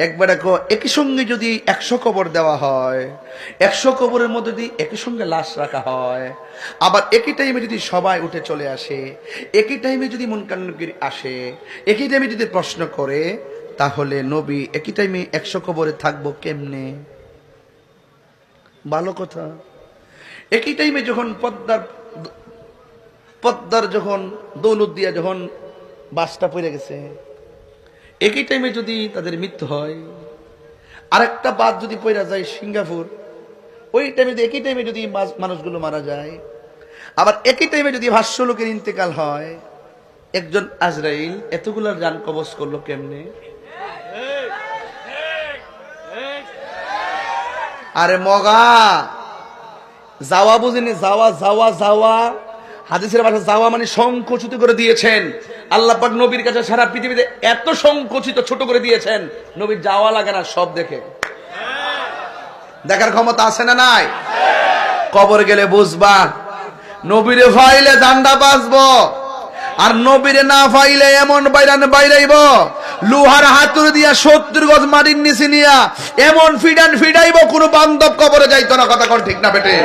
একবারে একই সঙ্গে যদি 100 কবর দেওয়া হয়, 100 কবরের মধ্যে যদি একই সঙ্গে লাশ রাখা হয়, আবার একই টাইমে যদি সবাই উঠে চলে আসে, একই টাইমে যদি মুনকার নাকির আসে, একই টাইমে যদি প্রশ্ন করে, তাহলে নবী একই টাইমে 100 কবরে থাকবো কেমনে? ভালো কথা। একই টাইমে যখন পদ্মার যখন দৌলত দিয়া যখন বাসটা পড়ে গেছে, একই টাইমে যদি তাদের মৃত্যু হয়, আরেকটা বাস যদি পড়ে যায় সিঙ্গাপুর, ওই টাইমে একই টাইমে যদি মানুষগুলো মারা যায়, আবার একই টাইমে যদি ভাষ্য লোকের ইন্তেকাল হয়, একজন আজরাইল এতগুলার জান কবজ করলো কেমনে? আরে মগা যাওয়া বুঝিনি, যাওয়া যাওয়া যাওয়া, হাদিসের ভাষা যাওয়া মানে সংকুচিত করে দিয়েছেন আল্লাহ পাক নবীর কাছে। সারা পৃথিবীতে এত সংকুচিত ছোট করে দিয়েছেন, নবীর যাওয়া লাগে না, সব দেখে দেখার ক্ষমতা আছে না নাই? কবর গেলে বুঝবা, নবীরে ফাইলে জান্ডা বাঁচবো, আর নবীরে না ফাইলে এমন বাইরান বাইরাইব, লোহার হাতুড়ি দিয়া 70 গজ মাটির নিচে নিয়া এমন ফিডাইব, কোনো বান্ধব কবরে যাইতো না। কথা কোন ঠিক না বেটে?